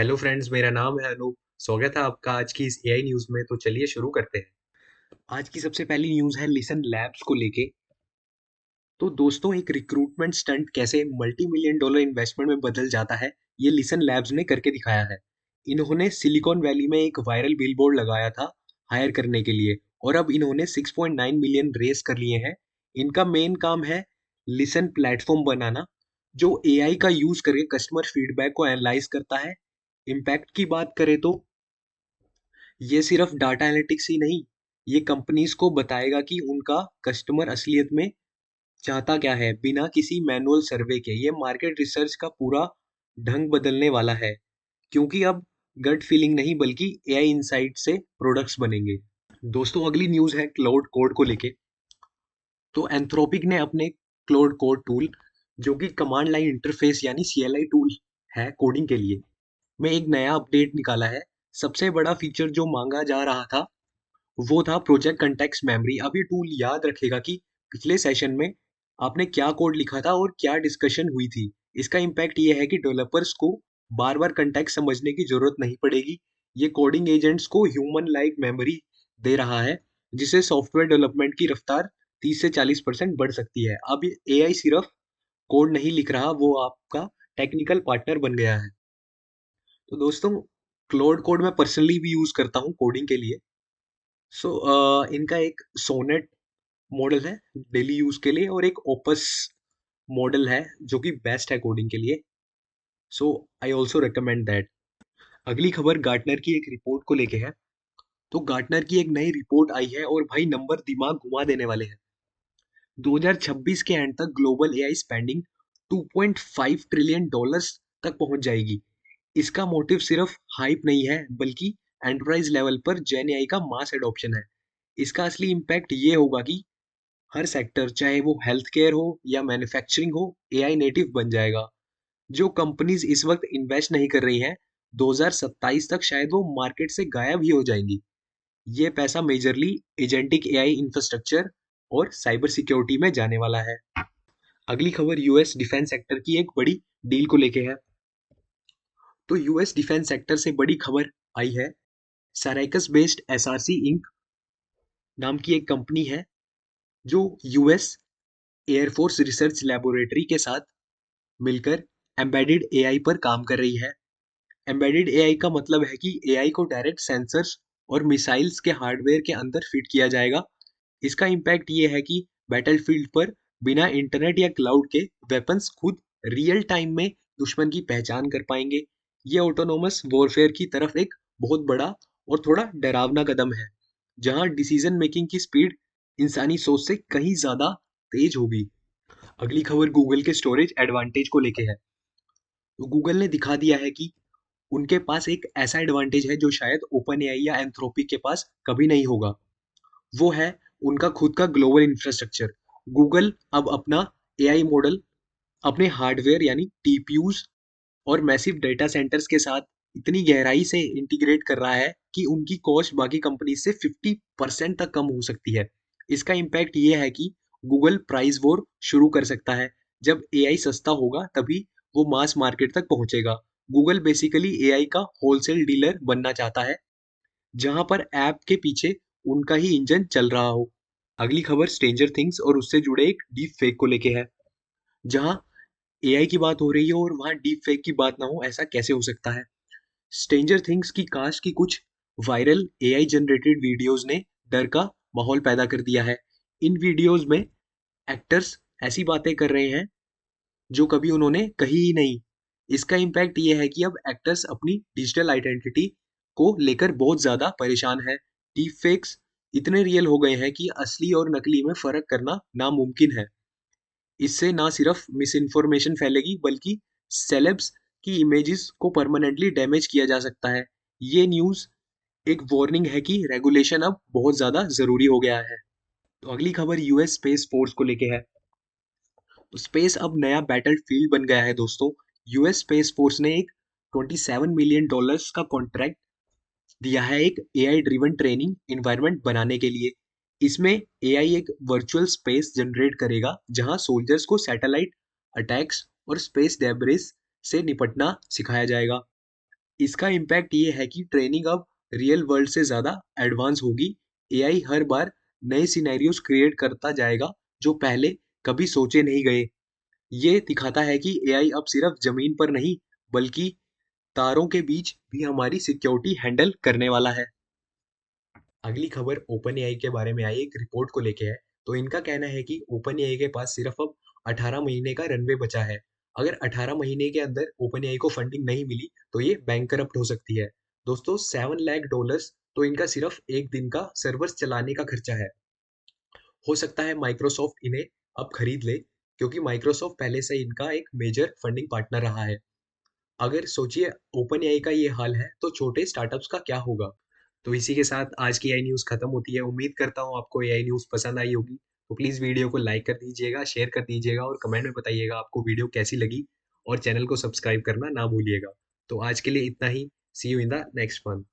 Hello friends, मेरा नाम है अनूप। स्वागत है आपका आज की इस एआई न्यूज़ में। तो चलिए शुरू करते हैं। आज की सबसे पहली न्यूज़ है लिसन लैब्स को लेके। तो दोस्तों, एक रिक्रूटमेंट स्टंट कैसे मल्टी मिलियन डॉलर इन्वेस्टमेंट में बदल जाता है, ये लिसन लैब्स ने करके दिखाया है। इन्होंने सिलिकॉन वैली में एक वायरल बिलबोर्ड लगाया था हायर करने के लिए, और अब इन्होंने 6.9 मिलियन रेस कर लिए हैं। इनका मेन काम है लिसन प्लेटफॉर्म बनाना, जो एआई का यूज करके कस्टमर फीडबैक को एनालाइज करता है। इम्पैक्ट की बात करें तो ये सिर्फ डाटा एनालिटिक्स ही नहीं, ये कंपनीज को बताएगा कि उनका कस्टमर असलियत में चाहता क्या है, बिना किसी मैनुअल सर्वे के। ये मार्केट रिसर्च का पूरा ढंग बदलने वाला है, क्योंकि अब गट फीलिंग नहीं बल्कि एआई इनसाइट से प्रोडक्ट्स बनेंगे। दोस्तों, अगली न्यूज़ है क्लाउड कोड को लेके। तो एंथ्रोपिक ने अपने क्लाउड कोड टूल, जो कि कमांड लाइन इंटरफेस यानी सीएलआई टूल है कोडिंग के लिए, में एक नया अपडेट निकाला है। सबसे बड़ा फीचर जो मांगा जा रहा था वो था प्रोजेक्ट कंटेक्स्ट मेमोरी। अब ये टूल याद रखेगा कि पिछले सेशन में आपने क्या कोड लिखा था और क्या डिस्कशन हुई थी। इसका इम्पैक्ट ये है कि डेवलपर्स को बार बार कंटेक्स्ट समझने की जरूरत नहीं पड़ेगी। ये कोडिंग एजेंट्स को ह्यूमन लाइक मेमोरी दे रहा है, जिससे सॉफ्टवेयर डेवलपमेंट की रफ्तार 30 से 40% बढ़ सकती है। अब एआई सिर्फ कोड नहीं लिख रहा, वो आपका टेक्निकल पार्टनर बन गया है। तो दोस्तों, क्लोड कोड मैं पर्सनली भी यूज करता हूँ कोडिंग के लिए। इनका एक सोनेट मॉडल है डेली यूज के लिए, और एक ओपस मॉडल है जो कि बेस्ट है कोडिंग के लिए। सो आई ऑल्सो रिकमेंड दैट। अगली खबर गार्टनर की एक रिपोर्ट को लेके है। तो गार्टनर की एक नई रिपोर्ट आई है और भाई नंबर दिमाग घुमा देने वाले हैं। 2026 के एंड तक global AI spending 2.5 trillion dollars तक पहुंच जाएगी। इसका मोटिव सिर्फ हाइप नहीं है, बल्कि एंटरप्राइज लेवल पर जेन एआई का मास एडॉप्शन है। इसका असली इम्पैक्ट ये होगा कि हर सेक्टर, चाहे वो हेल्थ केयर हो या मैन्युफैक्चरिंग हो, एआई नेटिव बन जाएगा। जो कंपनीज इस वक्त इन्वेस्ट नहीं कर रही हैं, 2027 तक शायद वो मार्केट से गायब ही हो जाएंगी। ये पैसा मेजरली एजेंटिक एआई इंफ्रास्ट्रक्चर और साइबर सिक्योरिटी में जाने वाला है। अगली खबर यूएस डिफेंस सेक्टर की एक बड़ी डील को लेके है। तो यूएस डिफेंस सेक्टर से बड़ी खबर आई है। सराइकस बेस्ड एसआरसी इंक नाम की एक कंपनी है, जो यूएस एयरफोर्स रिसर्च लेबोरेटरी के साथ मिलकर एम्बेडेड एआई पर काम कर रही है। एम्बेडेड एआई का मतलब है कि एआई को डायरेक्ट सेंसर्स और मिसाइल्स के हार्डवेयर के अंदर फिट किया जाएगा। इसका इम्पैक्ट ये है कि बैटलफील्ड पर बिना इंटरनेट या क्लाउड के वेपन्स खुद रियल टाइम में दुश्मन की पहचान कर पाएंगे। ये ऑटोनोमस वॉरफेयर की तरफ एक बहुत बड़ा और थोड़ा डरावना कदम है, जहां डिसीजन मेकिंग की स्पीड इंसानी सोच से कहीं ज्यादा तेज होगी। अगली खबर गूगल के स्टोरेज एडवांटेज को लेके है। तो गूगल ने दिखा दिया है कि उनके पास एक ऐसा एडवांटेज है जो शायद ओपन एआई या एंथ्रोपिक के पास कभी नहीं होगा। वो है उनका खुद का ग्लोबल इंफ्रास्ट्रक्चर। गूगल अब अपना एआई मॉडल अपने हार्डवेयर यानी टीपीयूज और मैसिव डेटा सेंटर्स के साथ इतनी गहराई से इंटीग्रेट कर रहा है कि उनकी कॉस्ट बाकी कंपनी से 50% तक कम हो सकती है। इसका इम्पैक्ट ये है कि गूगल प्राइस वॉर शुरू कर सकता है। जब एआई सस्ता होगा तभी वो मास मार्केट तक पहुंचेगा। गूगल बेसिकली एआई का होलसेल डीलर बनना चाहता है, जहां पर ऐप के पीछे उनका ही इंजन चल रहा हो। अगली खबर स्ट्रेंजर थिंग्स और उससे जुड़े एक डीप फेक को लेके है। जहां एआई की बात हो रही है और वहां डीप फेक की बात ना हो, ऐसा कैसे हो सकता है। स्ट्रेंजर थिंग्स की कास्ट की कुछ वायरल एआई जनरेटेड वीडियोस ने डर का माहौल पैदा कर दिया है। इन वीडियोस में एक्टर्स ऐसी बातें कर रहे हैं जो कभी उन्होंने कही ही नहीं। इसका इम्पैक्ट ये है कि अब एक्टर्स अपनी डिजिटल आइडेंटिटी को लेकर बहुत ज़्यादा परेशान है। डीप फेक्स इतने रियल हो गए हैं कि असली और नकली में फ़र्क करना नामुमकिन है। इससे ना सिर्फ मिस इन्फॉर्मेशन फैलेगी, बल्कि सेलेब्स की इमेजेस को परमानेंटली डैमेज किया जा सकता है। ये न्यूज़ एक वार्निंग है कि रेगुलेशन अब बहुत ज़्यादा ज़रूरी हो गया है। तो अगली खबर यूएस स्पेस फोर्स को लेके है। तो स्पेस अब नया बैटल फील्ड बन गया है दोस्तों। यूएस स्पेस फोर्स ने एक 27 मिलियन डॉलर्स का कॉन्ट्रैक्ट दिया है एक एआई ड्रिवन ट्रेनिंग इन्वायरमेंट बनाने के लिए। इसमें एआई एक वर्चुअल स्पेस जनरेट करेगा, जहां सोल्जर्स को सैटेलाइट अटैक्स और स्पेस डेब्रिस से निपटना सिखाया जाएगा। इसका इम्पैक्ट ये है कि ट्रेनिंग अब रियल वर्ल्ड से ज़्यादा एडवांस होगी। एआई हर बार नए सिनेरियोज क्रिएट करता जाएगा जो पहले कभी सोचे नहीं गए। ये दिखाता है कि एआई अब सिर्फ जमीन पर नहीं बल्कि तारों के बीच भी हमारी सिक्योरिटी हैंडल करने वाला है। अगली खबर ओपन एआई के बारे में आई एक रिपोर्ट को लेके है। तो इनका कहना है कि ओपन एआई के पास सिर्फ अब 18 महीने का रनवे बचा है। अगर 18 महीने के अंदर ओपन एआई को फंडिंग नहीं मिली तो ये बैंकरप्ट हो सकती है। दोस्तों, $7 लाख तो इनका सिर्फ एक दिन का सर्वर्स चलाने का खर्चा है। हो सकता है माइक्रोसॉफ्ट इन्हें अब खरीद ले, क्योंकि माइक्रोसॉफ्ट पहले से इनका एक मेजर फंडिंग पार्टनर रहा है। अगर सोचिए ओपन एआई का ये हाल है तो छोटे स्टार्टअप्स का क्या होगा। तो इसी के साथ आज की एआई न्यूज़ खत्म होती है। उम्मीद करता हूँ आपको एआई न्यूज़ पसंद आई होगी। तो प्लीज़ वीडियो को लाइक कर दीजिएगा, शेयर कर दीजिएगा और कमेंट में बताइएगा आपको वीडियो कैसी लगी। और चैनल को सब्सक्राइब करना ना भूलिएगा। तो आज के लिए इतना ही। See you in the next one.